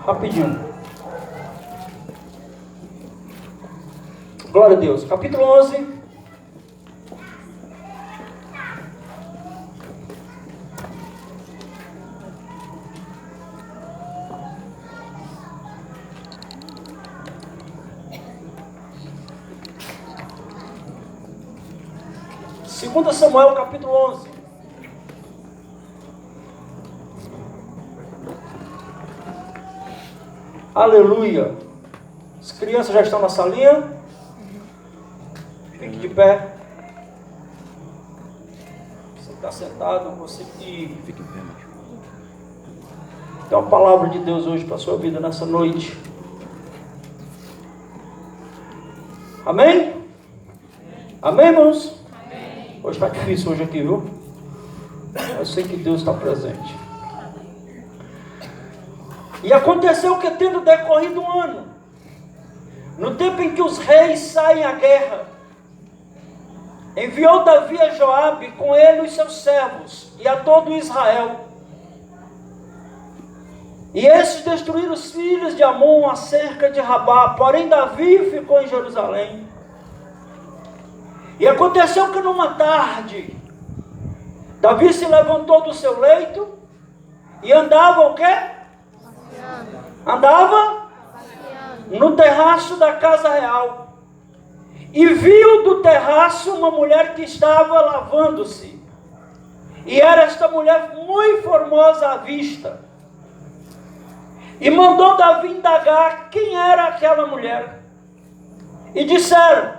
Rapidinho. Glória a Deus. Capítulo 11. Segunda Samuel, capítulo 11. Aleluia. As crianças já estão na salinha. Fique de pé. Você está sentado, você que Fique em pé, macho. tem uma palavra de Deus hoje para a sua vida nessa noite. Amém? Amém, irmãos? Amém. Hoje está difícil hoje aqui, viu? Eu sei que Deus está presente. E aconteceu que, tendo decorrido um ano, no tempo em que os reis saem à guerra, enviou Davi a Joabe, com ele os seus servos, e a todo Israel. E esses destruíram os filhos de Amon acerca de Rabá, porém Davi ficou em Jerusalém. E aconteceu que numa tarde, Davi se levantou do seu leito, e andava o quê? Andava no terraço da casa real, e viu do terraço uma mulher que estava lavando-se, e era esta mulher muito formosa à vista, e mandou Davi indagar quem era aquela mulher, e disseram: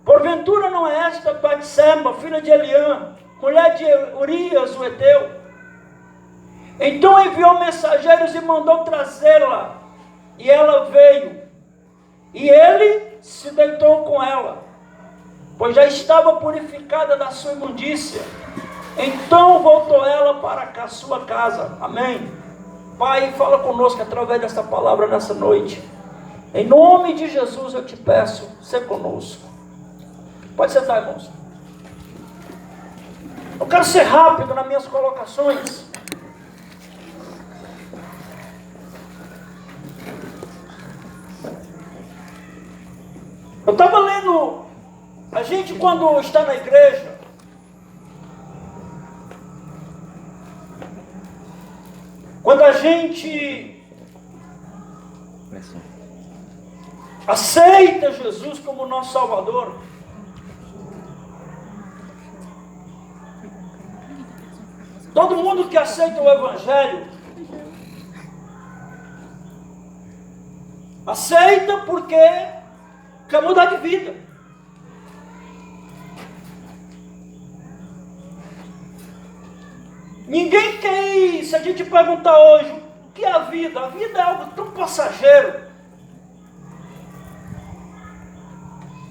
porventura não é esta Batseba, filha de Eliã, mulher de Urias o Heteu? Então enviou mensageiros e mandou trazê-la. E ela veio. E ele se deitou com ela, pois já estava purificada da sua imundícia. Então voltou ela para a sua casa. Amém. Pai, fala conosco através desta palavra nessa noite. Em nome de Jesus eu te peço, seja conosco. Pode sentar, irmãos. Eu quero ser rápido nas minhas colocações. Eu estava lendo, a gente quando está na igreja, quando a gente aceita Jesus como nosso Salvador, todo mundo que aceita o Evangelho, aceita porque quer mudar de vida. Ninguém quer, se a gente perguntar hoje, o que é a vida? A vida é algo tão passageiro.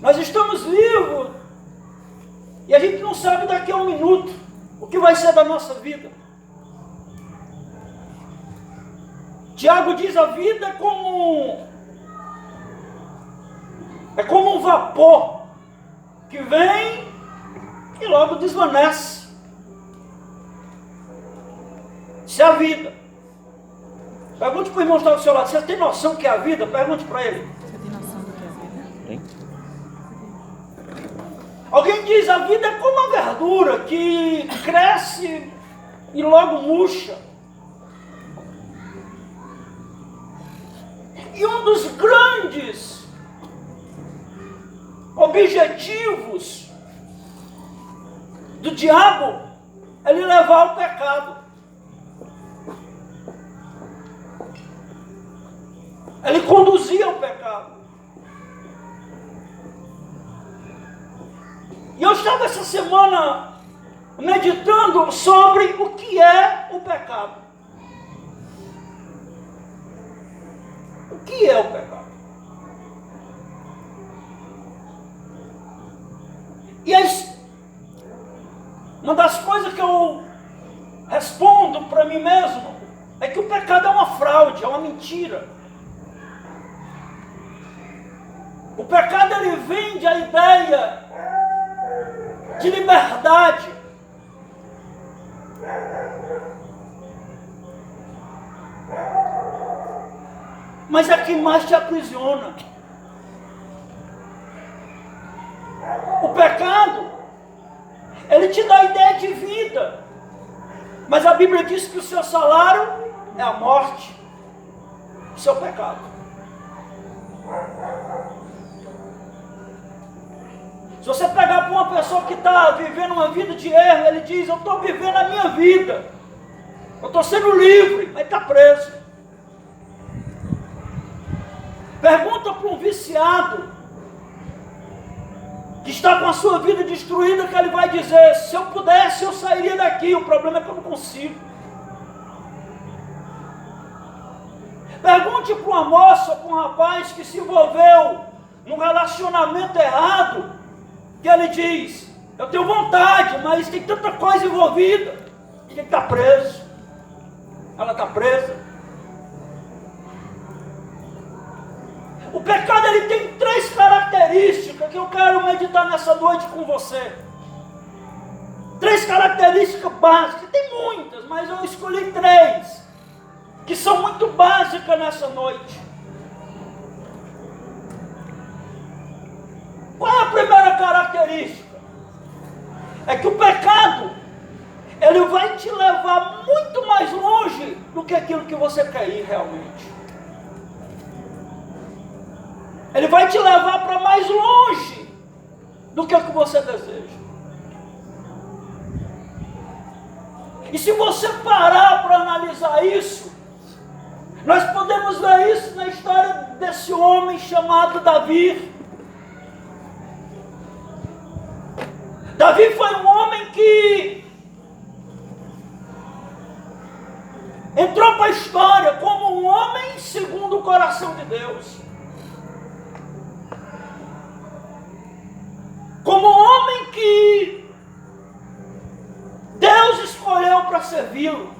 Nós estamos vivos e a gente não sabe daqui a um minuto o que vai ser da nossa vida. Tiago diz: a vida é como um vapor que vem e logo desvanece. Isso é a vida. Pergunte para o irmão que está do seu lado: você tem noção do que é a vida? Pergunte para ele. Você tem noção do que é a vida? Hein? Alguém diz: a vida é como a verdura que cresce e logo murcha. E um dos grandes objetivos do diabo é lhe levar ao pecado. É lhe conduzir ao pecado. E eu estava essa semana meditando sobre o que é o pecado. O que é o pecado? E uma das coisas que eu respondo para mim mesmo é que o pecado é uma fraude, é uma mentira. O pecado, ele vende a ideia de liberdade. mas é quem mais te aprisiona. O pecado, ele te dá ideia de vida, mas a Bíblia diz que o seu salário é a morte, o seu pecado. Se você pegar para uma pessoa que está vivendo uma vida de erro, ele diz: eu estou vivendo a minha vida, eu estou sendo livre, mas está preso. Pergunta para um viciado que está com a sua vida destruída, que ele vai dizer: se eu pudesse eu sairia daqui, o problema é que eu não consigo. Pergunte para uma moça, para um rapaz que se envolveu num relacionamento errado, que ele diz: eu tenho vontade, mas tem tanta coisa envolvida, ele está preso, ela está presa. O pecado, ele tem 3 características que eu quero meditar nessa noite com você. 3 características básicas, tem muitas, mas eu escolhi 3 que são muito básicas nessa noite. Qual é a primeira característica? É que o pecado, ele vai te levar muito mais longe do que aquilo que você quer ir realmente. Ele vai te levar para mais longe do que o que você deseja. E se você parar para analisar isso, nós podemos ver isso na história desse homem chamado Davi. Davi foi um homem que entrou para a história como um homem segundo o coração de Deus. Como um homem que Deus escolheu para servi-lo.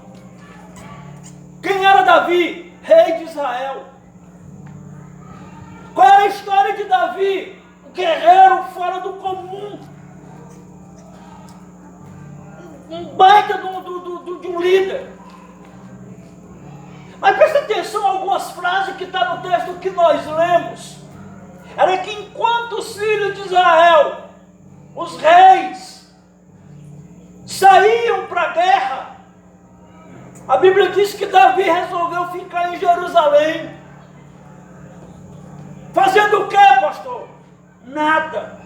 Quem era Davi? Rei de Israel. Qual era a história de Davi? Um guerreiro fora do comum. Um baita de um líder. Mas presta atenção a algumas frases que estão no texto que nós lemos. Era que enquanto os filhos de Israel, os reis, saíam para a guerra, a Bíblia diz que Davi resolveu ficar em Jerusalém. Fazendo o que, pastor? Nada.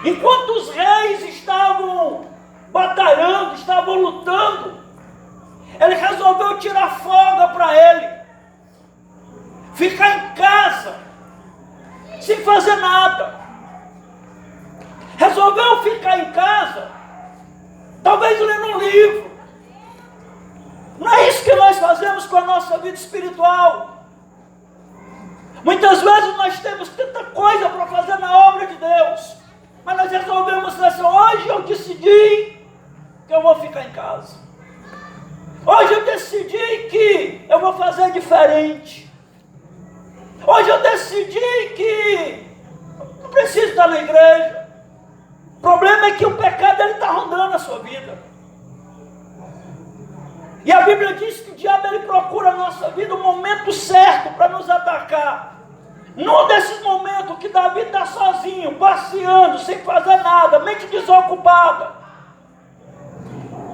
Enquanto os reis estavam batalhando, estavam lutando, ele resolveu tirar folga para ele. Ficar em casa, sem fazer nada. Resolveu ficar em casa, talvez lendo um livro. Não é isso que nós fazemos com a nossa vida espiritual. Muitas vezes nós temos tanta coisa para fazer na obra de Deus, mas nós resolvemos nessa: hoje eu decidi que eu vou ficar em casa. Hoje eu decidi que eu vou fazer diferente. Hoje eu decidi que não preciso estar na igreja. O problema é que o pecado está rondando a sua vida. E a Bíblia diz que o diabo ele procura a nossa vida o momento certo para nos atacar. Num desses momentos que Davi está sozinho, passeando, sem fazer nada, mente desocupada,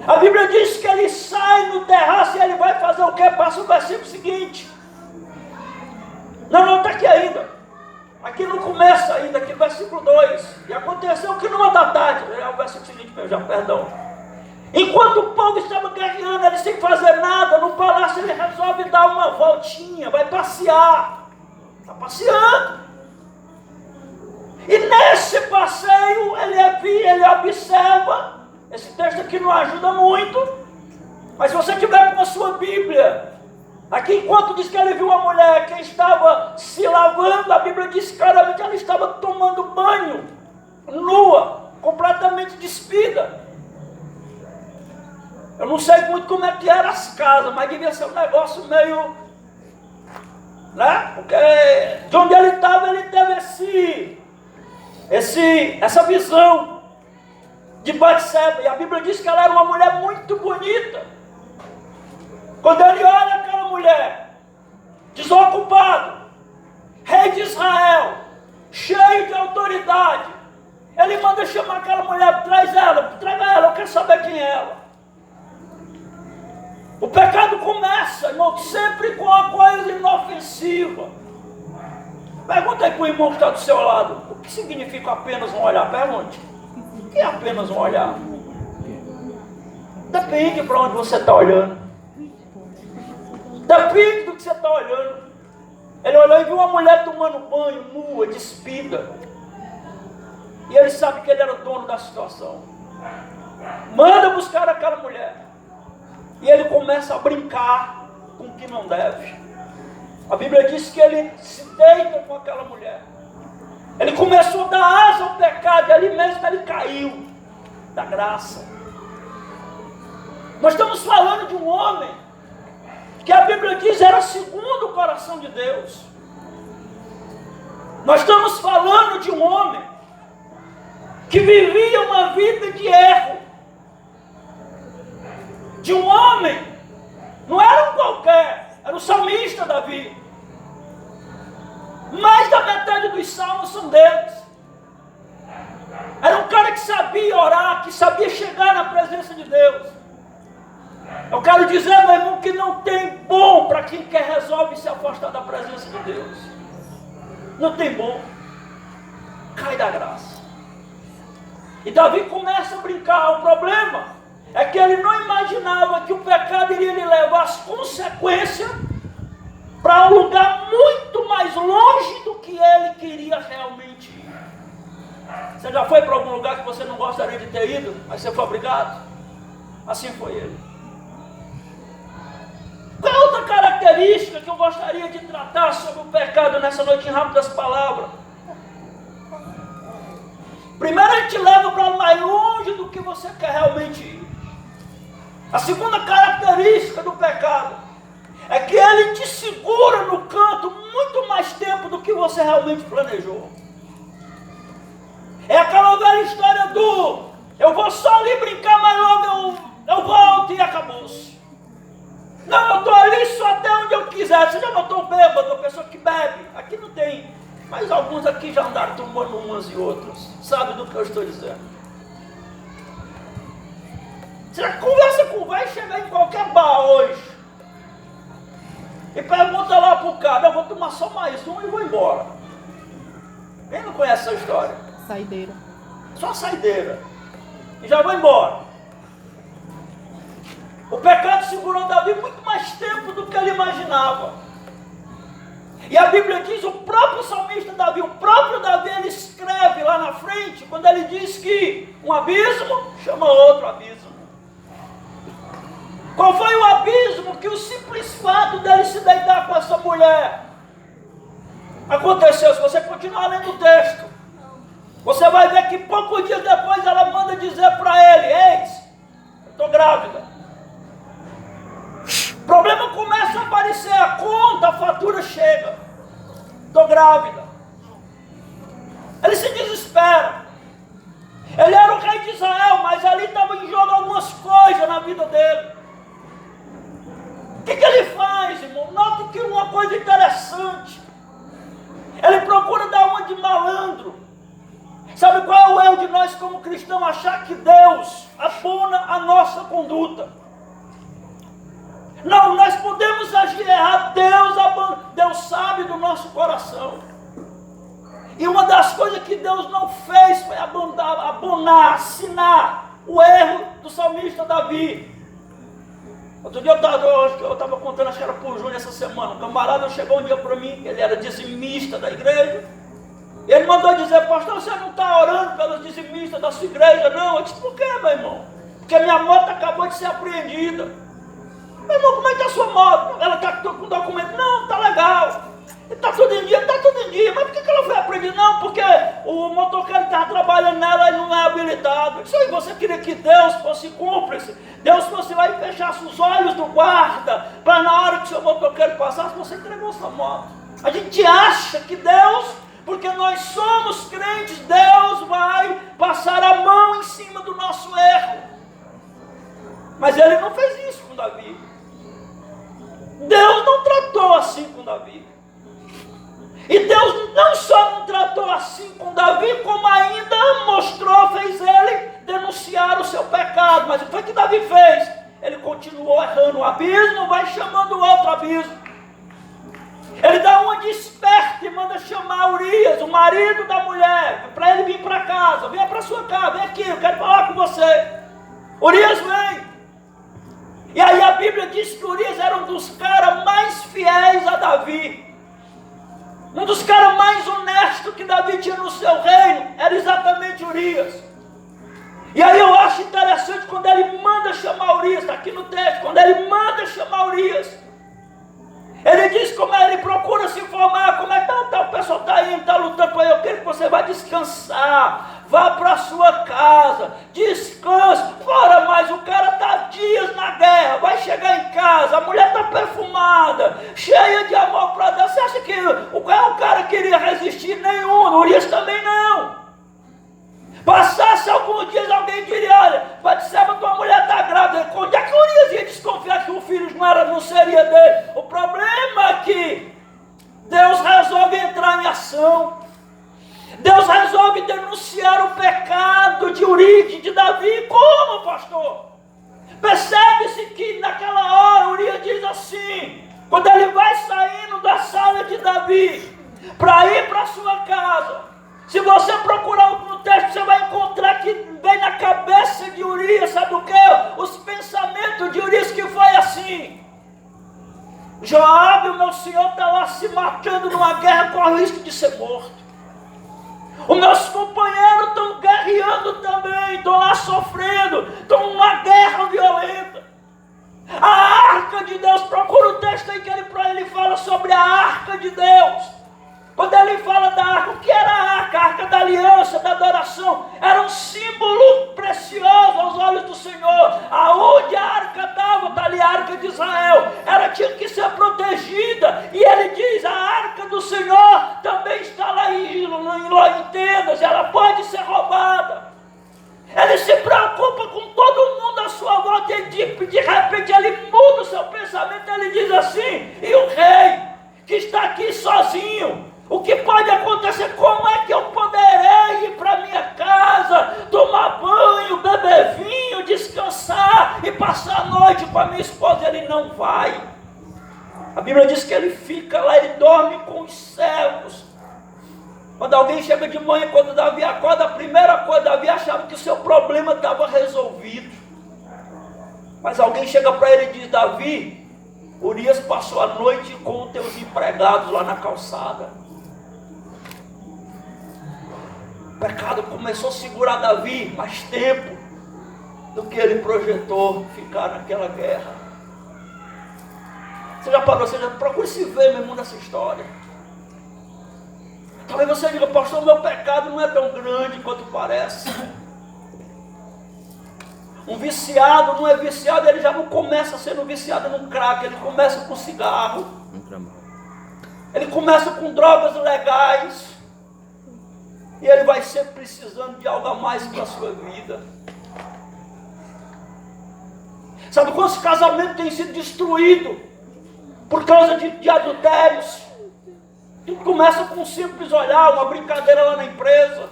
a Bíblia diz que ele sai no terraço e ele vai fazer o quê? Passa o versículo seguinte. Não, está aqui ainda. Aqui não começa ainda, aqui versículo 2. E aconteceu que numa da tarde, é o versículo seguinte, perdão. Enquanto o povo estava guerreando, ele sem fazer nada, no palácio ele resolve dar uma voltinha, vai passear. Está passeando. E nesse passeio ele observa. Esse texto aqui não ajuda muito, mas se você tiver com a sua Bíblia, aqui enquanto diz que ele viu uma mulher que estava se lavando, a Bíblia diz claramente que ela estava tomando banho, nua, completamente despida. Eu não sei muito como é que eram as casas, mas devia ser um negócio meio, né? Porque de onde ele estava, ele teve essa visão de Batseba, e a Bíblia diz que ela era uma mulher muito bonita. Quando ele olha aquela mulher, o irmão que está do seu lado: o que significa apenas um olhar? Pergunte. O que é apenas um olhar? Depende para onde você está olhando. Depende do que você está olhando. Ele olhou e viu uma mulher tomando banho, nua, despida. E ele sabe que ele era o dono da situação. Manda buscar aquela mulher. E ele começa a brincar com o que não deve. A Bíblia diz que ele se deita com aquela mulher. Ele começou a dar asa ao pecado, e ali mesmo ele caiu da graça. Nós estamos falando de um homem que a Bíblia diz era segundo o coração de Deus. Nós estamos falando de um homem que vivia uma vida de erro. De um homem, não era um qualquer, era o salmista Davi. Mais da metade dos salmos são deles. Era um cara que sabia orar, que sabia chegar na presença de Deus. Eu quero dizer, meu irmão, que não tem bom para quem quer resolve se afastar da presença de Deus. Não tem bom. Cai da graça. E Davi começa a brincar. O problema é que ele não imaginava que o pecado iria lhe levar as consequências para um lugar muito mais longe do que ele queria realmente ir. Você já foi para algum lugar que você não gostaria de ter ido, mas você foi obrigado? Assim foi ele. Qual é outra característica que eu gostaria de tratar sobre o pecado nessa noite em rápidas palavras? Primeiro, ele te leva para mais longe do que você quer realmente ir. A segunda característica do pecado é que ele te segura no canto muito mais tempo do que você realmente planejou. É aquela velha história do eu vou só ali brincar, mas logo eu volto e acabou-se. Não, eu estou ali só até onde eu quiser. Você já notou o bêbado, a pessoa que bebe? Aqui não tem, mas alguns aqui já andaram tomando umas e outras. Sabe do que eu estou dizendo? Você conversa com o velho, chega em qualquer bar hoje e pergunta lá pro cara: eu vou tomar só mais um e vou embora. Quem não conhece essa história? Saideira. Só saideira. E já vou embora. O pecado segurou Davi muito mais tempo do que ele imaginava. E a Bíblia diz, o próprio salmista Davi, o próprio Davi, ele escreve lá na frente, quando ele diz que um abismo chama outro abismo. Qual foi o abismo? Que o simples fato dele se deitar com essa mulher aconteceu. Se você continuar lendo o texto, você vai ver que poucos dias depois ela manda dizer para ele: eis, eu estou grávida. O problema começa a aparecer, a conta, a fatura chega. Estou grávida. Ele se desespera. Ele era o rei de Israel, mas ali estava em jogo algumas coisas na vida dele. O que ele faz, irmão? Note que uma coisa interessante. Ele procura dar uma de malandro. Sabe qual é o erro de nós como cristãos? Achar que Deus abona a nossa conduta. Não, nós podemos agir errado. Deus sabe do nosso coração. E uma das coisas que Deus não fez foi abonar, assinar o erro do salmista Davi. Outro dia eu estava contando, acho que era para o Júnior essa semana. Um camarada chegou um dia para mim, ele era dizimista da igreja. Ele mandou dizer: pastor, você não está orando pelos dizimistas da sua igreja, não? Eu disse: por quê, meu irmão? Porque minha moto acabou de ser apreendida. Meu irmão, como é que está a sua moto? Ela está com documento? Não, está legal. Está tudo em dia? Está tudo em dia. Mas por que ela foi apreendida? Não, porque o motoqueiro estava trabalhando nela e não é habilitado. Isso aí, você queria que Deus fosse cúmplice. Deus fosse lá e fechasse os olhos do guarda, para na hora que o seu motoqueiro passasse, você entregou sua moto. A gente acha que Deus, porque nós somos crentes, Deus vai passar a mão em cima do nosso erro. Mas ele não fez isso com Davi. Deus não tratou assim com Davi. E Deus não só não tratou assim com Davi, como ainda mostrou, fez ele denunciar o seu pecado. Mas o que foi que Davi fez? Ele continuou errando. O abismo vai chamando outro abismo. Ele dá uma desperta e manda chamar Urias, o marido da mulher, para ele vir para casa. Venha para sua casa, vem aqui, eu quero falar com você. Urias vem. E aí a Bíblia diz que Urias era um dos caras mais fiéis a Davi. Um dos caras mais honestos que Davi tinha no seu reino era exatamente Urias. E aí eu acho interessante quando ele manda chamar Urias, está aqui no texto, quando ele manda chamar Urias, ele diz como é, ele procura se informar, como é que o pessoal está indo, está lutando com ele, eu quero que você vá descansar, vá para a sua casa, descanse, ora, mas o cara está dias na guerra, vai chegar em casa, a mulher está perfumada, cheia de amor para Deus, você acha que o cara queria resistir? Nenhum, Urias também não. Passasse alguns dias, alguém diria, olha, Batseba, tua mulher está grávida. Onde é que Urias ia desconfiar que o filho não seria dele? O problema é que Deus resolve entrar em ação. Deus resolve denunciar o pecado de Urias, de Davi. Como, pastor? Percebe-se que naquela hora Urias diz assim, quando ele vai saindo da sala de Davi para ir para sua casa, se você procurar no texto, você vai encontrar que vem na cabeça de Urias, sabe o que? Os pensamentos de Urias que foi assim: Joabe, o meu senhor está lá se matando numa guerra com o risco de ser morto. Os meus companheiros estão guerreando também, estão lá sofrendo, estão numa guerra violenta. A arca de Deus, procura o texto aí que ele fala sobre a arca de Deus. Quando ele fala da arca, o que era a arca? A arca da aliança, da adoração, era um símbolo precioso aos olhos do Senhor. Aonde a arca estava, está ali a arca de Israel, ela tinha que ser protegida, e ele diz, a arca do Senhor também está lá em tendas, ela pode ser roubada. Ele se preocupa com todo mundo à sua volta, e de repente ele muda o seu pensamento, ele diz assim, e o rei que está aqui sozinho, o que pode acontecer? Como é que eu poderei ir para minha casa, tomar banho, beber vinho, descansar e passar a noite com a minha esposa? Ele não vai. A Bíblia diz que ele fica lá, ele dorme com os servos. Quando alguém chega de manhã, quando Davi acorda, a primeira coisa, Davi achava que o seu problema estava resolvido. Mas alguém chega para ele e diz, Davi, Urias passou a noite com os teus empregados lá na calçada. O pecado começou a segurar Davi mais tempo do que ele projetou ficar naquela guerra. Você já parou, procure se ver, meu irmão, nessa história. Talvez você diga, pastor, meu pecado não é tão grande quanto parece. Um viciado não é viciado, ele já não começa sendo viciado no crack, ele começa com cigarro. Ele começa com drogas legais. E ele vai sempre precisando de algo a mais para a sua vida. Sabe quantos casamentos têm sido destruídos por causa de adultérios? Tudo começa com um simples olhar, uma brincadeira lá na empresa,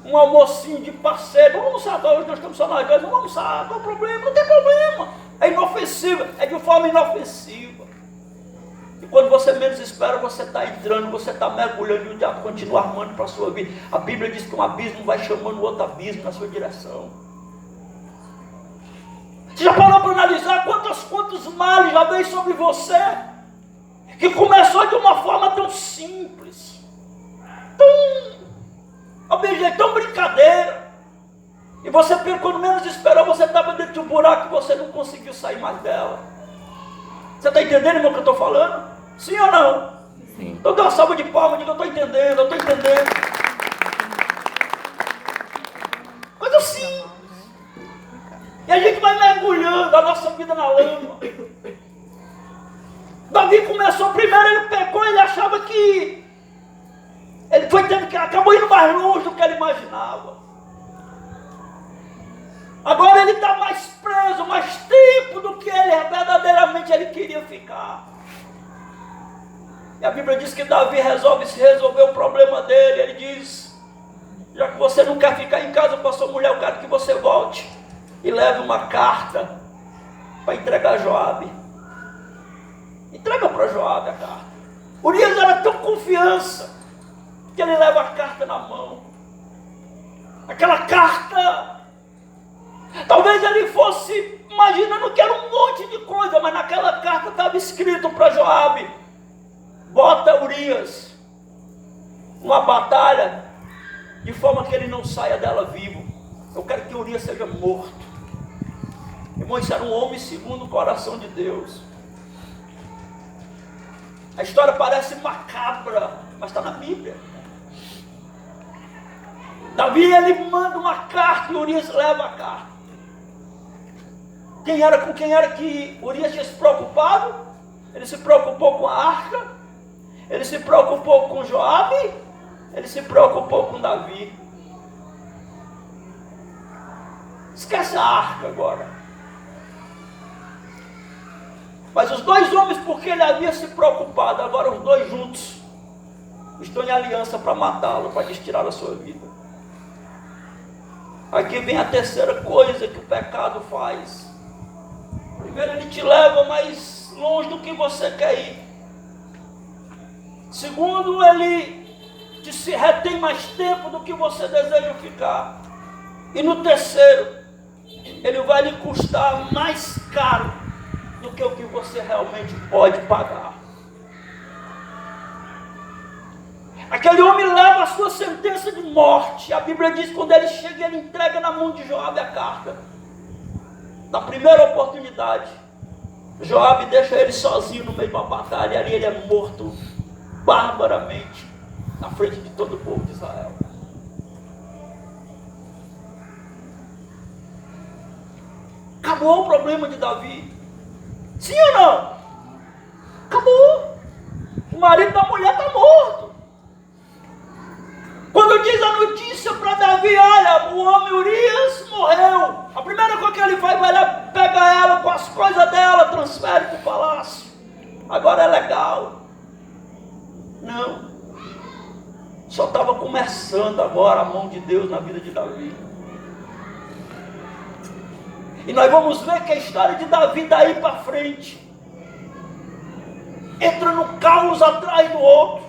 um almocinho de parceiro. Vamos almoçar, hoje nós estamos só nós dois, vamos almoçar, qual o problema? Não tem problema. É inofensivo, é de forma inofensiva. E quando você menos espera, você está entrando, você está mergulhando e o diabo continua armando para a sua vida. A Bíblia diz que um abismo vai chamando outro abismo na sua direção. Você já parou para analisar quantos males já veio sobre você? Que começou de uma forma tão simples, tão brincadeira. E você, quando menos esperou, você estava dentro de um buraco e você não conseguiu sair mais dela. Você está entendendo, irmão, o que eu estou falando? Sim ou não? Sim. Então dê uma salva de palmas, diga, eu estou entendendo, eu estou entendendo. Coisa assim. E a gente vai mergulhando a nossa vida na lama. Davi começou, primeiro ele pecou, ele achava que ele foi tendo que, acabou indo mais longe do que ele imaginava. Agora ele está mais preso, mais tempo do que ele verdadeiramente ele queria ficar. E a Bíblia diz que Davi resolveu o problema dele. Ele diz, já que você não quer ficar em casa com a sua mulher, eu quero que você volte e leve uma carta para entregar a Joabe. Entrega para Joabe a carta. Urias era tão confiança que ele leva a carta na mão. Aquela carta, talvez ele fosse imaginando que era um monte de coisa, mas naquela carta estava escrito para Joabe: bota Urias numa batalha de forma que ele não saia dela vivo. Eu quero que Urias seja morto. Irmão, isso era um homem segundo o coração de Deus. A história parece macabra, mas está na Bíblia. Davi, ele manda uma carta e Urias leva a carta. Com quem era que Urias tinha se preocupado? Ele se preocupou com a arca, ele se preocupou com Joabe, ele se preocupou com Davi. Esquece a arca agora. Mas os dois homens, porque ele havia se preocupado, agora os dois juntos estão em aliança para matá-lo, para tirar a sua vida. Aqui vem a terceira coisa que o pecado faz. Primeiro, ele te leva mais longe do que você quer ir. Segundo, ele te se retém mais tempo do que você deseja ficar. E no terceiro, ele vai lhe custar mais caro do que o que você realmente pode pagar. Aquele homem leva a sua sentença de morte. A Bíblia diz que quando ele chega, ele entrega na mão de Joabe a carta. Na primeira oportunidade, Joabe deixa ele sozinho no meio de uma batalha, e ali ele é morto barbaramente na frente de todo o povo de Israel. Acabou o problema de Davi. Sim ou não? Acabou. O marido da mulher está morto. Quando diz a notícia para Davi: olha, o homem Urias morreu, a primeira coisa que ele faz, vai lá, pega ela com as coisas dela, transfere para o palácio. Agora é legal. Não. Só estava começando agora a mão de Deus na vida de Davi. E nós vamos ver que a história de Davi daí para frente entra num caos atrás do outro.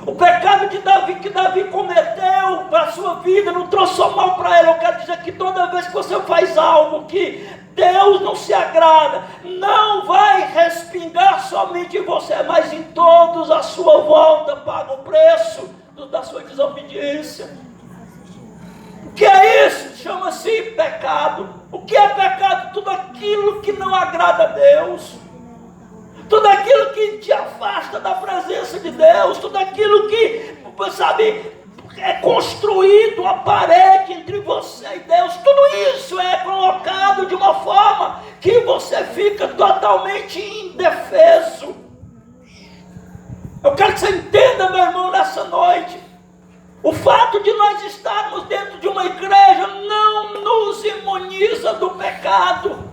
O pecado de Davi que Davi cometeu para a sua vida não trouxe mal para ele. Eu quero dizer que toda vez que você faz algo que Deus não se agrada, não vai respingar somente em você, mas em todos à sua volta paga o preço da sua desobediência. O que é isso? Chama-se pecado. O que é pecado? Tudo aquilo que não agrada a Deus. Tudo aquilo que te afasta da presença de Deus. Tudo aquilo que, sabe, é construído uma parede entre você e Deus. Tudo isso é colocado de uma forma que você fica totalmente indefeso. Eu quero que você entenda, meu irmão, nessa noite. O fato de nós estarmos dentro de uma igreja não nos imuniza do pecado.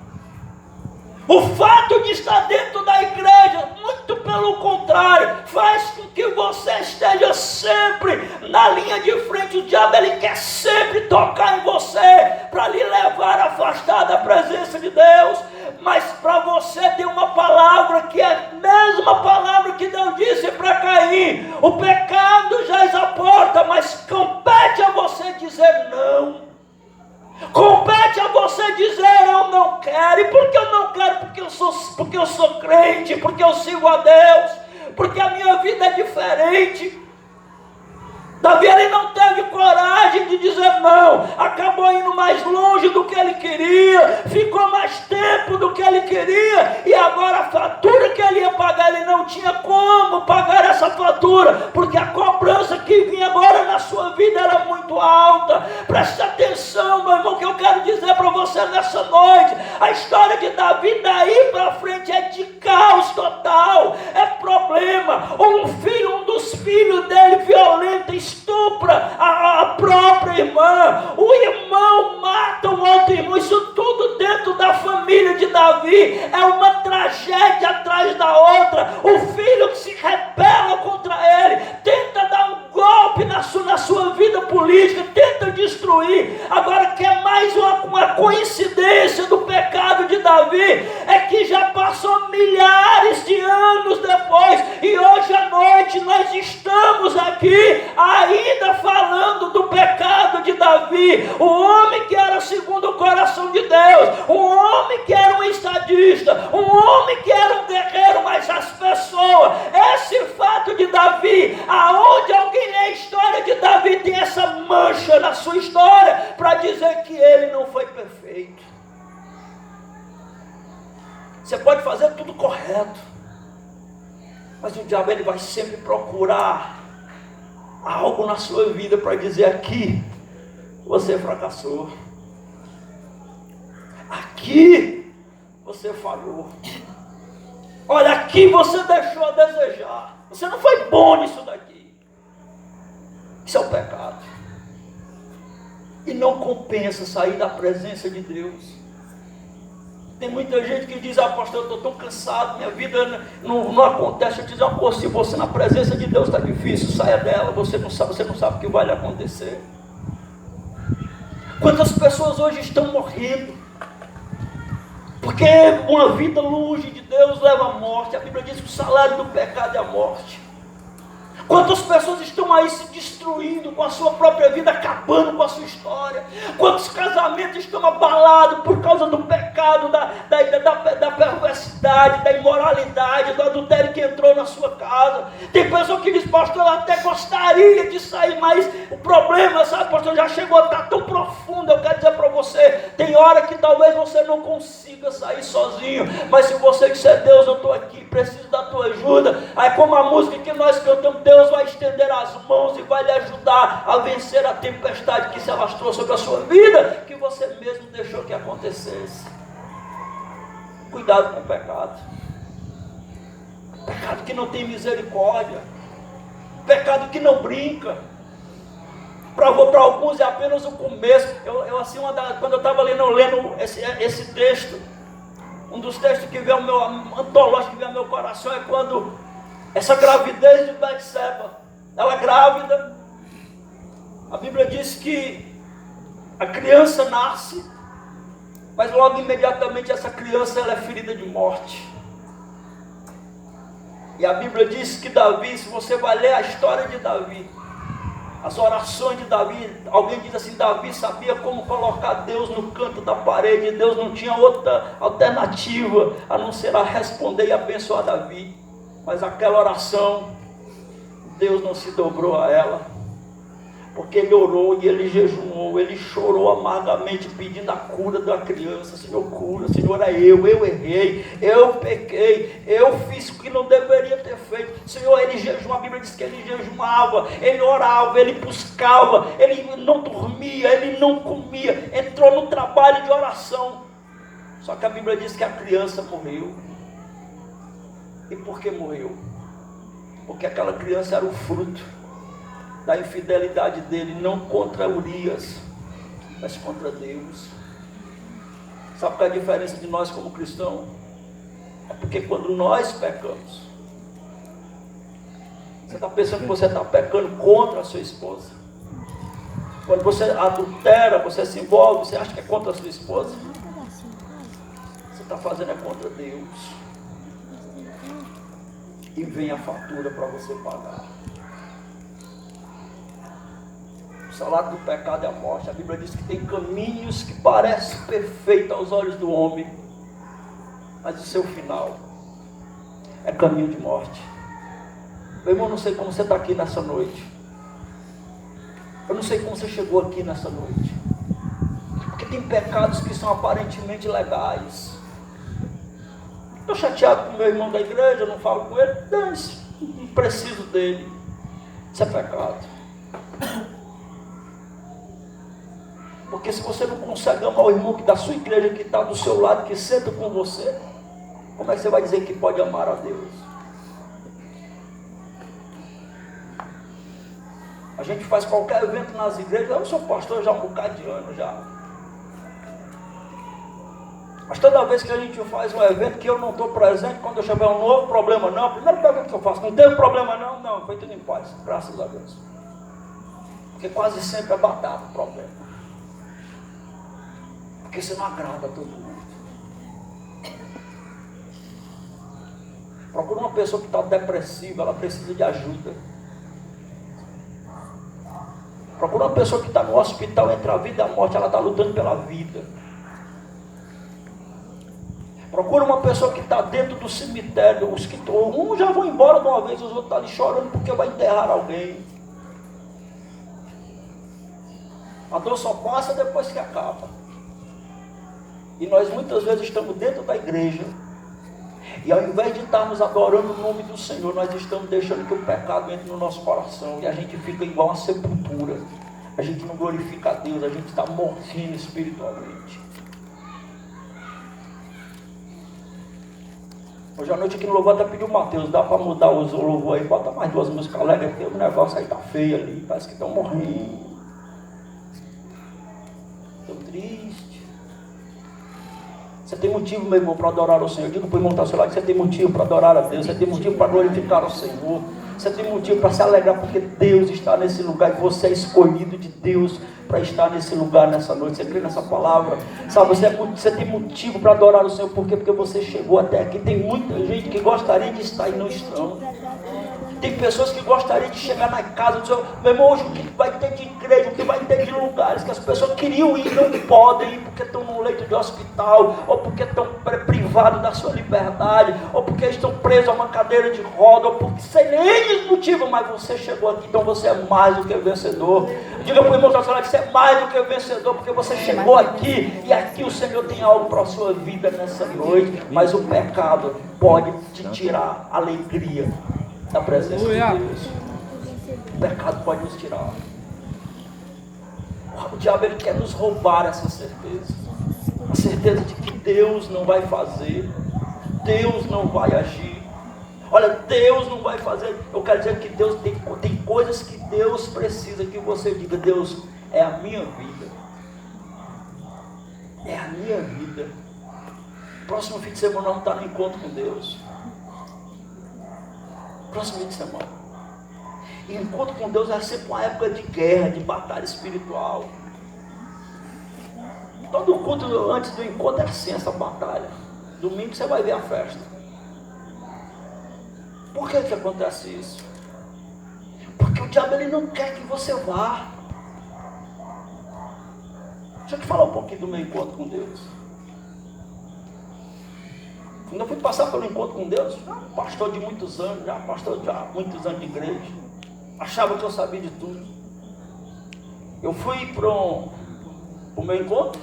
O fato de estar dentro da igreja, muito pelo contrário, faz com que você esteja sempre na linha de frente. O diabo, ele quer sempre tocar em você para lhe levar afastado da presença de Deus. Mas para você tem uma palavra que é a mesma palavra que Deus disse para Caim: o pecado jaz à porta, mas compete a você dizer não. Compete a você dizer: eu não quero. E por que eu não quero? Porque eu sou crente, porque eu sigo a Deus, porque a minha vida é diferente. Davi, ele não teve coragem de dizer não, acabou indo mais longe do que ele queria, ficou mais tempo do que ele queria, e agora a fatura que ele ia pagar, ele não tinha como pagar essa fatura, porque a cobrança que vinha agora na sua vida era muito alta. Preste atenção, meu irmão, que eu quero dizer para você nessa noite: a história de Davi daí para frente é de caos total, é problema. Um dos filhos dele violenta, estupra a própria irmã, o irmão mata o outro irmão. Isso tudo dentro da família de Davi é uma tragédia atrás da outra. O filho que se rebela contra ele, tenta dar um golpe na sua vida política, tenta destruir. Agora, que é mais uma coincidência do pecado de Davi, é que já passou milhares de anos anos depois, e hoje à noite nós estamos aqui ainda falando do pecado de Davi, o homem que era segundo o coração de Deus, um homem que era um estadista, um homem que era um guerreiro, mas as pessoas, esse fato de Davi, aonde alguém lê a história de Davi, tem essa mancha na sua história, para dizer que ele não foi perfeito. Você pode fazer tudo correto, mas o diabo ele vai sempre procurar algo na sua vida para dizer: aqui você fracassou, aqui você falhou, olha, aqui você deixou a desejar, você não foi bom nisso daqui. Isso é o pecado, e não compensa sair da presença de Deus. Tem muita gente que diz: pastor, eu estou tão cansado, minha vida não acontece. Eu te digo: pô, se você na presença de Deus está difícil, saia dela, você não sabe o que vai lhe acontecer. Quantas pessoas hoje estão morrendo? Porque uma vida longe de Deus leva à morte. A Bíblia diz que o salário do pecado é a morte. Quantas pessoas estão aí se destruindo com a sua própria vida, acabando com a sua história? Quantos casamentos estão abalados por causa do pecado, da perversidade, da imoralidade, do adultério que entrou na sua casa? Tem pessoa que diz: pastor, eu até gostaria de sair, mas o problema, sabe, pastor, já chegou a estar tão profundo. Eu quero dizer para você, tem hora que talvez você não consiga sair sozinho, mas se você disser: Deus, eu estou aqui, preciso da tua ajuda, aí como a música que nós cantamos, Deus vai estender as mãos e vai lhe ajudar a vencer a tempestade que se alastrou sobre a sua vida, que você mesmo deixou que acontecesse. Cuidado com o pecado. Pecado que não tem misericórdia. Pecado que não brinca. Para alguns é apenas o começo. Quando eu estava lendo esse texto, um dos textos que veio ao meu antológico, que veio ao meu coração, é quando essa gravidez de Betseba, ela é grávida. A Bíblia diz que a criança nasce, mas logo imediatamente essa criança ela é ferida de morte. E a Bíblia diz que Davi, se você vai ler a história de Davi, as orações de Davi, alguém diz assim: Davi sabia como colocar Deus no canto da parede, e Deus não tinha outra alternativa a não ser a responder e abençoar Davi. Mas aquela oração, Deus não se dobrou a ela, porque ele orou e ele jejuou, ele chorou amargamente pedindo a cura da criança. Senhor, cura, Senhor, eu errei, eu pequei, eu fiz o que não deveria ter feito. Senhor, ele jejuou, a Bíblia diz que ele jejuava, ele orava, ele buscava, ele não dormia, ele não comia, entrou no trabalho de oração. Só que a Bíblia diz que a criança morreu. E por que morreu? Porque aquela criança era o fruto da infidelidade dele, não contra Urias, mas contra Deus. Sabe qual é a diferença de nós como cristãos? É porque quando nós pecamos, você está pensando que você está pecando contra a sua esposa. Quando você adultera, você se envolve, você acha que é contra a sua esposa. Você está fazendo é contra Deus. E vem a fatura para você pagar. O salário do pecado é a morte. A Bíblia diz que tem caminhos que parecem perfeitos aos olhos do homem, mas o seu final é caminho de morte. Meu irmão, não sei como você está aqui nessa noite. Eu não sei como você chegou aqui nessa noite. Porque tem pecados que são aparentemente legais. Estou chateado com o meu irmão da igreja, eu não falo com ele, não preciso dele. Isso é pecado. Porque se você não consegue amar o irmão que da sua igreja, que está do seu lado, que senta com você, como é que você vai dizer que pode amar a Deus? A gente faz qualquer evento nas igrejas. Eu sou pastor já há um bocado de anos já. Mas toda vez que a gente faz um evento que eu não estou presente, quando eu tiver um novo problema, não, a primeira pergunta que eu faço: não teve problema não? Não, foi tudo em paz, graças a Deus. Porque quase sempre é batata o problema. Porque você não agrada a todo mundo. Procura uma pessoa que está depressiva, ela precisa de ajuda. Procura uma pessoa que está no hospital entre a vida e a morte, ela está lutando pela vida. Procura uma pessoa que está dentro do cemitério, os que uns já vão embora de uma vez, os outros estão ali chorando porque vai enterrar alguém. A dor só passa depois que acaba. E nós muitas vezes estamos dentro da igreja, e ao invés de estarmos adorando o nome do Senhor, nós estamos deixando que o pecado entre no nosso coração, e a gente fica igual a sepultura. A gente não glorifica a Deus, a gente está morrendo espiritualmente. Hoje à noite aqui no louvor até pediu o Mateus, dá para mudar o louvor aí, bota mais 2 músicas alegres, porque o negócio aí está feio ali, parece que estão morrendo. Estou triste. Você tem motivo, meu irmão, para adorar o Senhor. Diga para o irmão que está ao seu lado que você tem motivo para adorar a Deus, você tem motivo para glorificar o Senhor, você tem motivo para se alegrar, porque Deus está nesse lugar e você é escolhido de Deus para estar nesse lugar nessa noite. Você crê nessa palavra? Sabe, você tem motivo para adorar o Senhor, por quê? Porque você chegou até aqui. Tem muita gente que gostaria de estar e não estão. Tem pessoas que gostariam de chegar na casa do Senhor. Meu irmão, hoje o que vai ter de igreja, o que vai ter de lugares que as pessoas queriam ir e não podem ir porque estão num leito de hospital, ou porque estão privados da sua liberdade, ou porque estão presos a uma cadeira de roda, ou porque sem nenhum motivo, mas você chegou aqui, então você é mais do que vencedor. Diga para o irmão que você é mais do que vencedor, porque você chegou aqui, e aqui o Senhor tem algo para a sua vida nessa noite, mas o pecado pode te tirar a alegria da presença de Deus. O pecado pode nos tirar. O diabo ele quer nos roubar essa certeza. A certeza de que Deus não vai fazer, Deus não vai agir. Olha, Deus não vai fazer. Eu quero dizer que Deus tem coisas que Deus precisa que você diga: Deus, é a minha vida. É a minha vida. Próximo fim de semana vamos estar no encontro com Deus. Próximo fim de semana. E encontro com Deus é sempre uma época de guerra, de batalha espiritual. Todo culto antes do encontro é assim, essa batalha. Domingo você vai ver a festa. Por que acontece isso? Porque o diabo ele não quer que você vá. Deixa eu te falar um pouquinho do meu encontro com Deus. Quando eu fui passar pelo encontro com Deus, já pastor de muitos anos, muitos anos de igreja, achava que eu sabia de tudo. Eu fui para o meu encontro.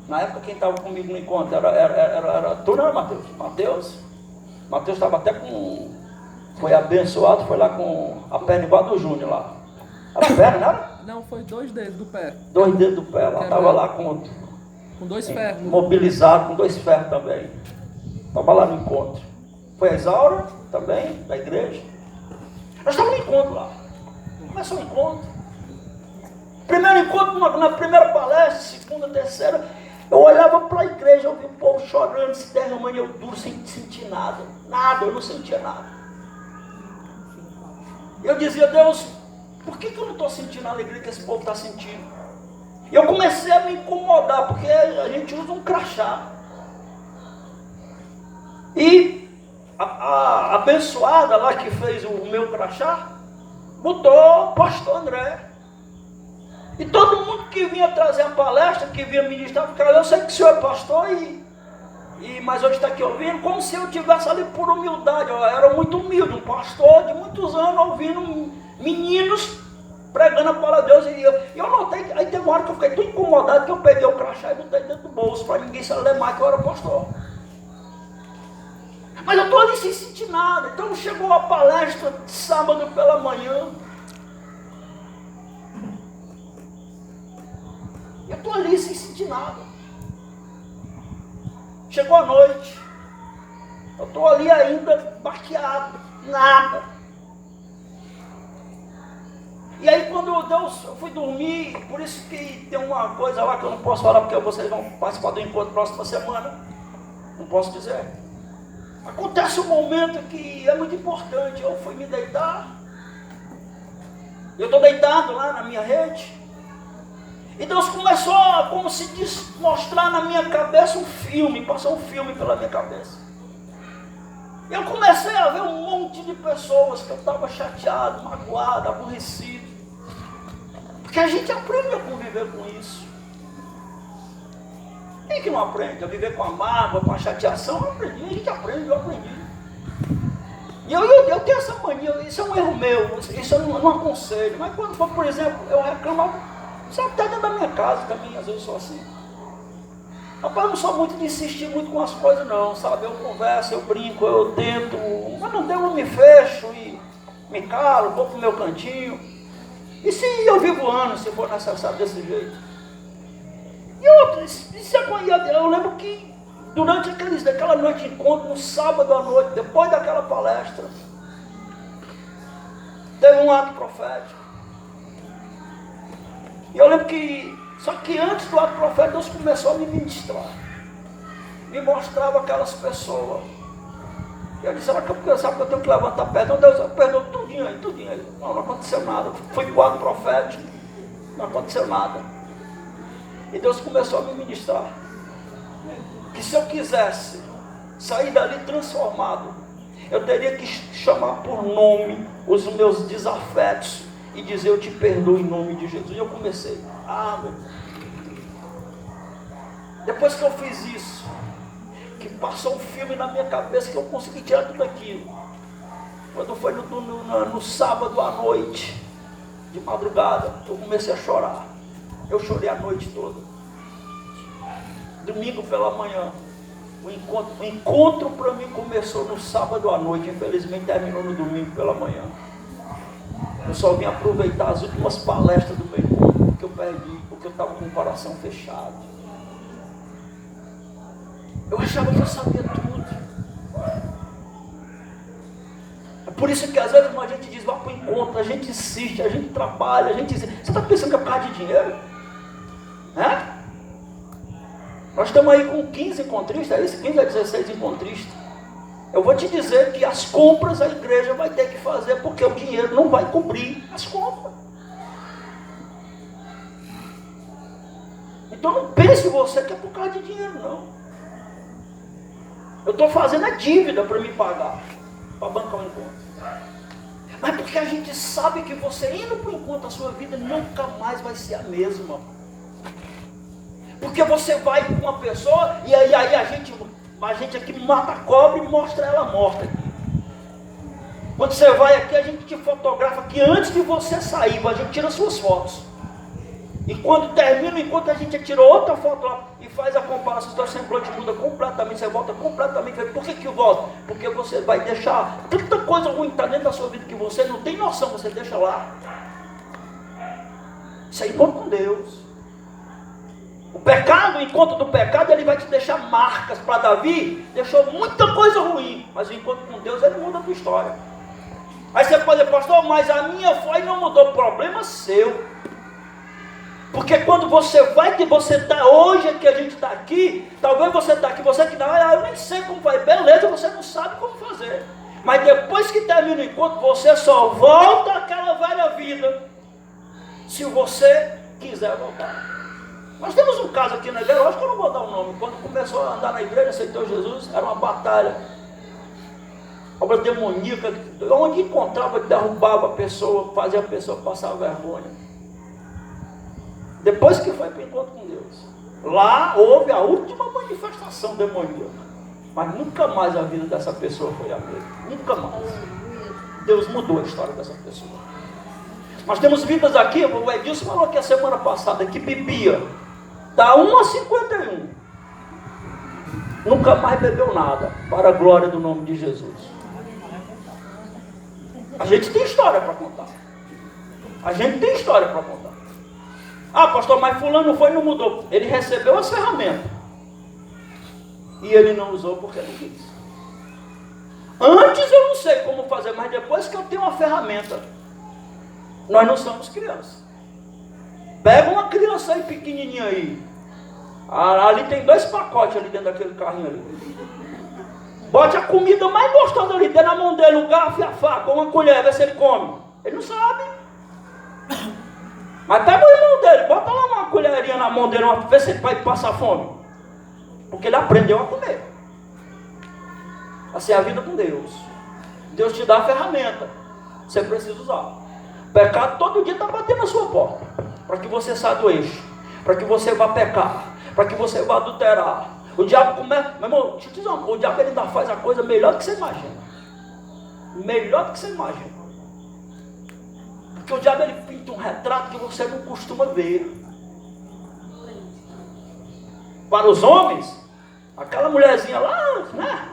Na época quem estava comigo no encontro era tu, não era Mateus? Mateus estava até com, foi abençoado, foi lá com a perna igual a do Júnior lá. Era a perna, não era? Não, foi 2 dedos do pé. 2 dedos do pé, lá estava lá com 2 ferros. Mobilizado com 2 ferros também. Estava lá no encontro. Foi a Isaura também, da igreja. Nós estávamos no encontro lá. Começou o encontro. Primeiro encontro, na primeira palestra, segunda, terceira, eu olhava para a igreja, eu vi o povo chorando, se derramando, eu duro, sem sentir nada. Nada, eu não sentia nada. Eu dizia: Deus, por que eu não estou sentindo a alegria que esse povo está sentindo? E eu comecei a me incomodar, porque a gente usa um crachá. E a abençoada lá que fez o meu crachá, botou pastor André. E todo mundo que vinha trazer a palestra, que vinha ministrar, ficava: eu sei que o senhor é pastor, mas hoje está aqui ouvindo, como se eu estivesse ali por humildade. Eu era muito humilde, um pastor de muitos anos, ouvindo meninos pregando a palavra de Deus. E eu notei, aí teve uma hora que eu fiquei tão incomodado que eu peguei o crachá e botei dentro do bolso, para ninguém se lemar que eu era pastor. Mas eu estou ali sem sentir nada. Então chegou a palestra de sábado pela manhã. Eu estou ali sem sentir nada. Chegou a noite. Eu estou ali ainda baqueado. Nada. E aí quando Deus, eu fui dormir, por isso que tem uma coisa lá que eu não posso falar, porque vocês vão participar do encontro próxima semana. Não posso dizer. Acontece um momento que é muito importante. Eu fui me deitar. Eu estou deitado lá na minha rede. E Deus começou, como se diz, mostrar na minha cabeça um filme. Passou um filme pela minha cabeça. Eu comecei a ver um monte de pessoas que eu estava chateado, magoado, aborrecido. Porque a gente aprende a conviver com isso. Quem que não aprende a viver com a mágoa, com a chateação? Eu aprendi, a gente aprende, eu aprendi. E eu tenho essa mania, isso é um erro meu, isso eu não aconselho. Mas quando for, por exemplo, eu reclamo, isso até dentro da minha casa também, às vezes eu sou assim. Rapaz, eu não sou muito de insistir muito com as coisas não, sabe? Eu converso, eu brinco, eu tento, mas não deu, eu me fecho e me calo, vou pro meu cantinho. E se eu vivo anos, se for necessário desse jeito? Eu lembro que durante aquela noite de encontro, no sábado à noite, depois daquela palestra, teve um ato profético. E eu lembro que, só que antes do ato profético, Deus começou a me ministrar. Me mostrava aquelas pessoas. E eu disse, sabe que eu tenho que levantar perdão? Deus perdoou tudinho aí. Não aconteceu nada. Fui para o ato profético, não aconteceu nada. E Deus começou a me ministrar. Que se eu quisesse sair dali transformado, eu teria que chamar por nome os meus desafetos e dizer, eu te perdoo em nome de Jesus. E eu comecei, meu Deus. Depois que eu fiz isso, que passou um filme na minha cabeça, que eu consegui tirar tudo aquilo. Quando foi no sábado à noite, de madrugada, eu comecei a chorar. Eu chorei a noite toda. Domingo pela manhã, o encontro para mim começou no sábado à noite, infelizmente terminou no domingo pela manhã. Eu só vim aproveitar as últimas palestras do meu encontro, que eu perdi, porque eu estava com o coração fechado. Eu achava que eu sabia tudo. É por isso que às vezes a gente diz, vá para o encontro, a gente insiste, a gente trabalha, a gente insiste. Você está pensando que é por causa de dinheiro? É? Nós estamos aí com 15 encontristas, é isso? 15 a 16 encontristas. Eu vou te dizer que as compras a igreja vai ter que fazer, porque o dinheiro não vai cobrir as compras. Então não pense você que é por causa de dinheiro, não. Eu estou fazendo a dívida para me pagar, para bancar o encontro. Mas porque a gente sabe que você indo para o encontro, a sua vida nunca mais vai ser a mesma. Porque você vai com uma pessoa e aí a gente aqui mata a cobra e mostra ela morta aqui. Quando você vai aqui, a gente te fotografa aqui antes de você sair, a gente tira suas fotos. E quando termina o encontro, a gente tira outra foto lá e faz a comparação, seu semblante muda completamente, você volta completamente. Por que volta? Porque você vai deixar tanta coisa ruim que está dentro da sua vida que você não tem noção, você deixa lá. Isso é encontro com Deus. O pecado, o encontro do pecado, ele vai te deixar marcas. Para Davi, deixou muita coisa ruim, mas o encontro com Deus, ele muda a tua história. Aí você pode dizer, pastor, mas a minha foi não mudou. Problema seu. Porque quando você vai, que você está hoje, que a gente está aqui, talvez você está aqui, você que não, eu nem sei como fazer. Beleza, você não sabe como fazer. Mas depois que termina o encontro, você só volta àquela velha vida, se você quiser voltar. Nós temos um caso aqui na igreja, eu acho que eu não vou dar o nome. Quando começou a andar na igreja, aceitou Jesus, era uma batalha. Obra demoníaca, onde encontrava, derrubava a pessoa, fazia a pessoa passar vergonha. Depois que foi para o encontro com Deus, lá houve a última manifestação demoníaca. Mas nunca mais a vida dessa pessoa foi a mesma. Nunca mais. Deus mudou a história dessa pessoa. Nós temos vidas aqui, o Edilson falou aqui a semana passada, que bebia da 1 a 51. Nunca mais bebeu nada, para a glória do nome de Jesus. A gente tem história para contar. A gente tem história para contar. Pastor, mas fulano foi e não mudou. Ele recebeu as ferramentas. E ele não usou porque não quis. Antes eu não sei como fazer, mas depois que eu tenho uma ferramenta, nós não somos crianças. Pega uma criança aí pequenininha aí. Ali tem 2 pacotes ali dentro daquele carrinho ali. Bote a comida mais gostosa ali, dê na mão dele um garfo e a faca, uma colher, vê se ele come. Ele não sabe. Mas pega o irmão dele, bota lá uma colherinha na mão dele, vê se ele vai passar fome. Porque ele aprendeu a comer. Assim é a vida com Deus. Deus te dá a ferramenta, você precisa usar. O pecado todo dia está batendo na sua porta, para que você saia do eixo, para que você vá pecar, para que você vá adulterar. O diabo começa, meu irmão, deixa eu te dizer uma coisa, o diabo ele ainda faz a coisa melhor do que você imagina. Melhor do que você imagina. Porque o diabo ele pinta um retrato que você não costuma ver. Para os homens, aquela mulherzinha lá, né,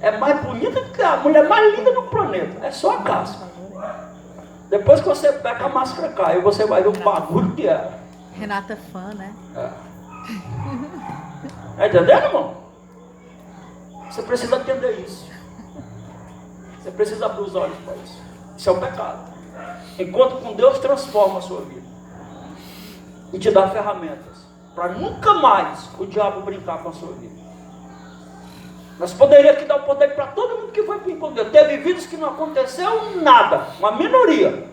é mais bonita do que a mulher mais linda do planeta. É só a casca. Depois que você pega a máscara cai, você vai ver o bagulho que é. Renata é fã, né? Tá entendendo, irmão? Você precisa entender isso. Você precisa abrir os olhos para isso. Isso é o pecado. Enquanto com Deus transforma a sua vida e te dá ferramentas para nunca mais o diabo brincar com a sua vida. Nós poderíamos aqui dar o poder para todo mundo que foi para o encontro de Deus. Teve vidas que não aconteceu nada, uma minoria,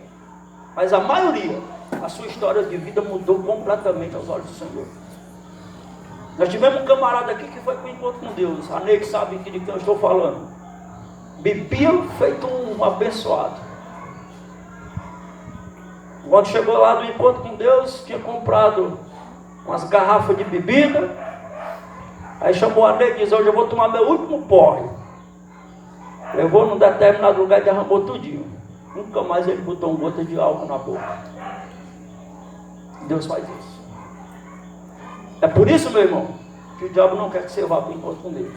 mas a maioria, a sua história de vida mudou completamente aos olhos do Senhor. Nós tivemos um camarada aqui que foi para o encontro com Deus. A Neide sabe de quem eu estou falando. Bebia feito um abençoado. Quando chegou lá do encontro com Deus, tinha comprado umas garrafas de bebida. Aí chamou a Neide e disse: hoje eu vou tomar meu último porre. Levou num determinado lugar e derramou tudinho. Nunca mais ele botou um gota de álcool na boca. Deus faz isso. É por isso, meu irmão, que o diabo não quer que você vá para o encontro com Deus.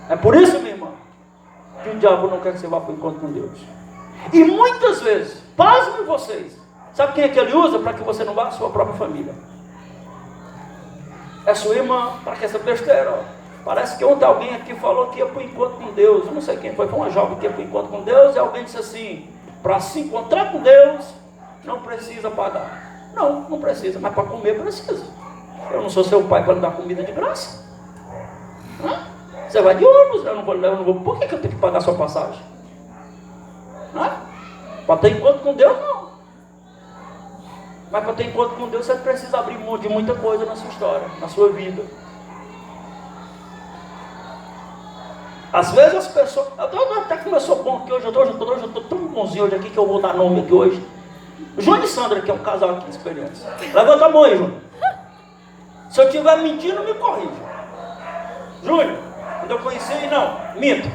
É por isso, meu irmão, que o diabo não quer que você vá para o encontro com Deus. E muitas vezes, pasmem vocês, sabe quem é que ele usa para que você não vá? A sua própria família. É sua irmã, para que essa besteira, ó. Parece que ontem alguém aqui falou que ia para o encontro com Deus. Eu não sei quem foi uma jovem que ia para o encontro com Deus, e alguém disse assim: para se encontrar com Deus, não precisa pagar. Não, não precisa, mas para comer precisa. Eu não sou seu pai para lhe dar comida de graça. Hã? Você vai de ônibus, eu não vou. Por que eu tenho que pagar a sua passagem? Para ter encontro com Deus, não. Mas para ter encontro com Deus, você precisa abrir mão de muita coisa na sua história, na sua vida. Às vezes as pessoas... Até que eu sou bom aqui hoje, eu estou tão bonzinho hoje aqui que eu vou dar nome aqui hoje. João e Sandra, que é um casal aqui de experiência. Levanta a mão aí, Júnior. Se eu estiver mentindo, me corrija. Júnior, quando eu conheci ele, não, minto.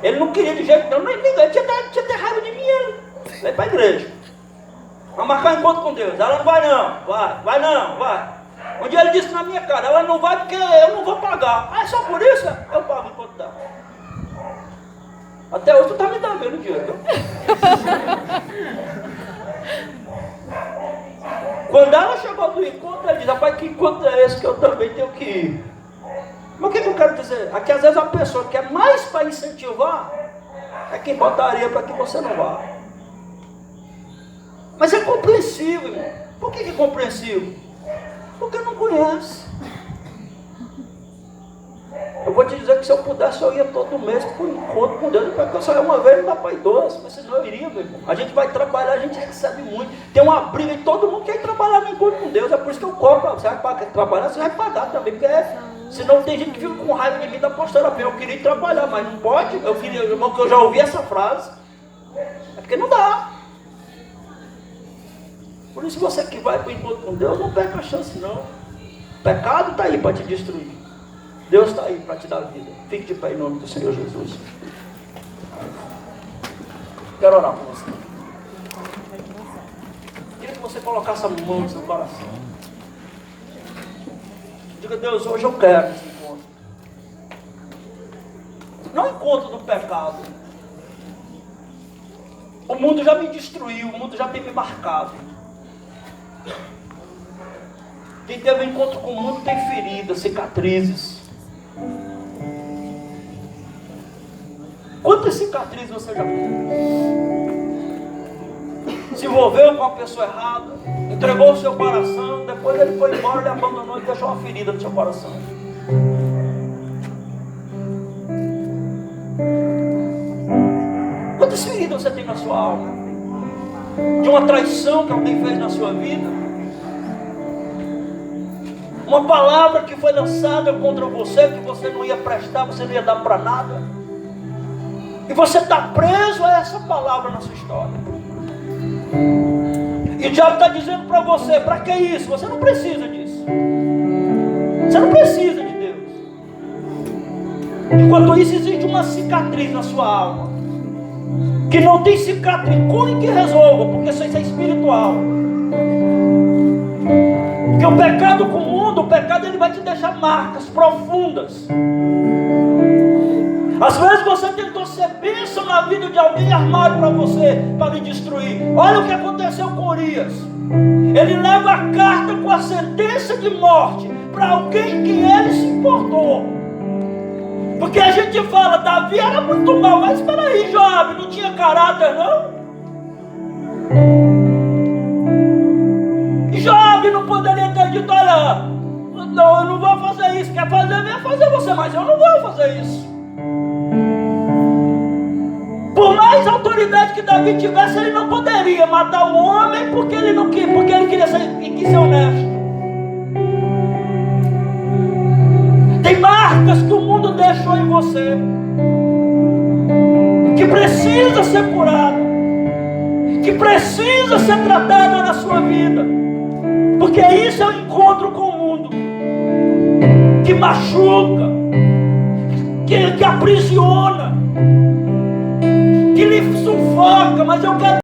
Ele não queria de jeito nenhum, ele tinha até raiva de mim, ele veio para a igreja. Vai marcar encontro com Deus. Ela não vai não, vai. Um dia ele disse na minha cara: ela não vai porque eu não vou pagar. Ah, é só por isso? Eu pago enquanto dá. Até hoje tu tá me devendo dinheiro. Quando ela chegou do encontro, ela disse: rapaz, que encontro é esse que eu também tenho que ir? Mas o que eu quero dizer? É que às vezes a pessoa que é mais para incentivar é quem botaria para que você não vá. Mas é compreensível, irmão. Por que é compreensível? Porque não conhece. Eu vou te dizer que se eu pudesse, eu ia todo mês para o encontro com Deus. Porque eu só ia uma vez, não dá para ir duas. Mas senão eu iria, meu irmão. A gente vai trabalhar, a gente recebe muito. Tem uma briga e todo mundo quer ir trabalhar no encontro com Deus. É por isso que eu cobro. Você vai trabalhar, você vai pagar também. Porque senão tem gente que fica com raiva de mim da pastora. Eu queria ir trabalhar, mas não pode. Eu queria, irmão, que eu já ouvi essa frase. É porque não dá. Por isso você que vai para o encontro com Deus, não perca a chance não. O pecado está aí para te destruir. Deus está aí para te dar vida. Fique de pé em nome do Senhor Jesus. Quero orar por você. Queria que você colocasse a mão no seu coração. Diga: Deus, hoje eu quero esse encontro. Não encontro do pecado. O mundo já me destruiu, o mundo já tem me marcado. Quem teve encontro com o mundo tem feridas, cicatrizes. Quantas cicatrizes você já teve? Se envolveu com a pessoa errada, entregou o seu coração, depois ele foi embora, ele abandonou e deixou uma ferida no seu coração. Quantas feridas você tem na sua alma? De uma traição que alguém fez na sua vida? Uma palavra que foi lançada contra você, que você não ia prestar, você não ia dar para nada. E você está preso a essa palavra na sua história. E o diabo está dizendo para você, para que isso? Você não precisa disso. Você não precisa de Deus. Enquanto isso, existe uma cicatriz na sua alma. Que não tem cicatriz. Cure que resolva, porque isso é espiritual. Porque o pecado com o mundo, o pecado ele vai te deixar marcas profundas. Às vezes você tentou ser bênção na vida de alguém e armaram para você, para lhe destruir. Olha o que aconteceu com Urias. Ele leva a carta com a sentença de morte para alguém que ele se importou. Porque a gente fala, Davi era muito mal, mas espera aí, Joabe, não tinha caráter não? E Joabe não poderia ter dito, olha, não, eu não vou fazer isso, quer fazer, vem fazer você, mas eu não vou fazer isso. Por mais autoridade que Davi tivesse, ele não poderia matar o homem porque ele não quis, porque ele quis ser honesto. Tem marcas que o mundo deixou em você, que precisa ser curada, que precisa ser tratada na sua vida, porque isso é o encontro com o mundo, que machuca, que aprisiona, que lhe sufoca, mas eu quero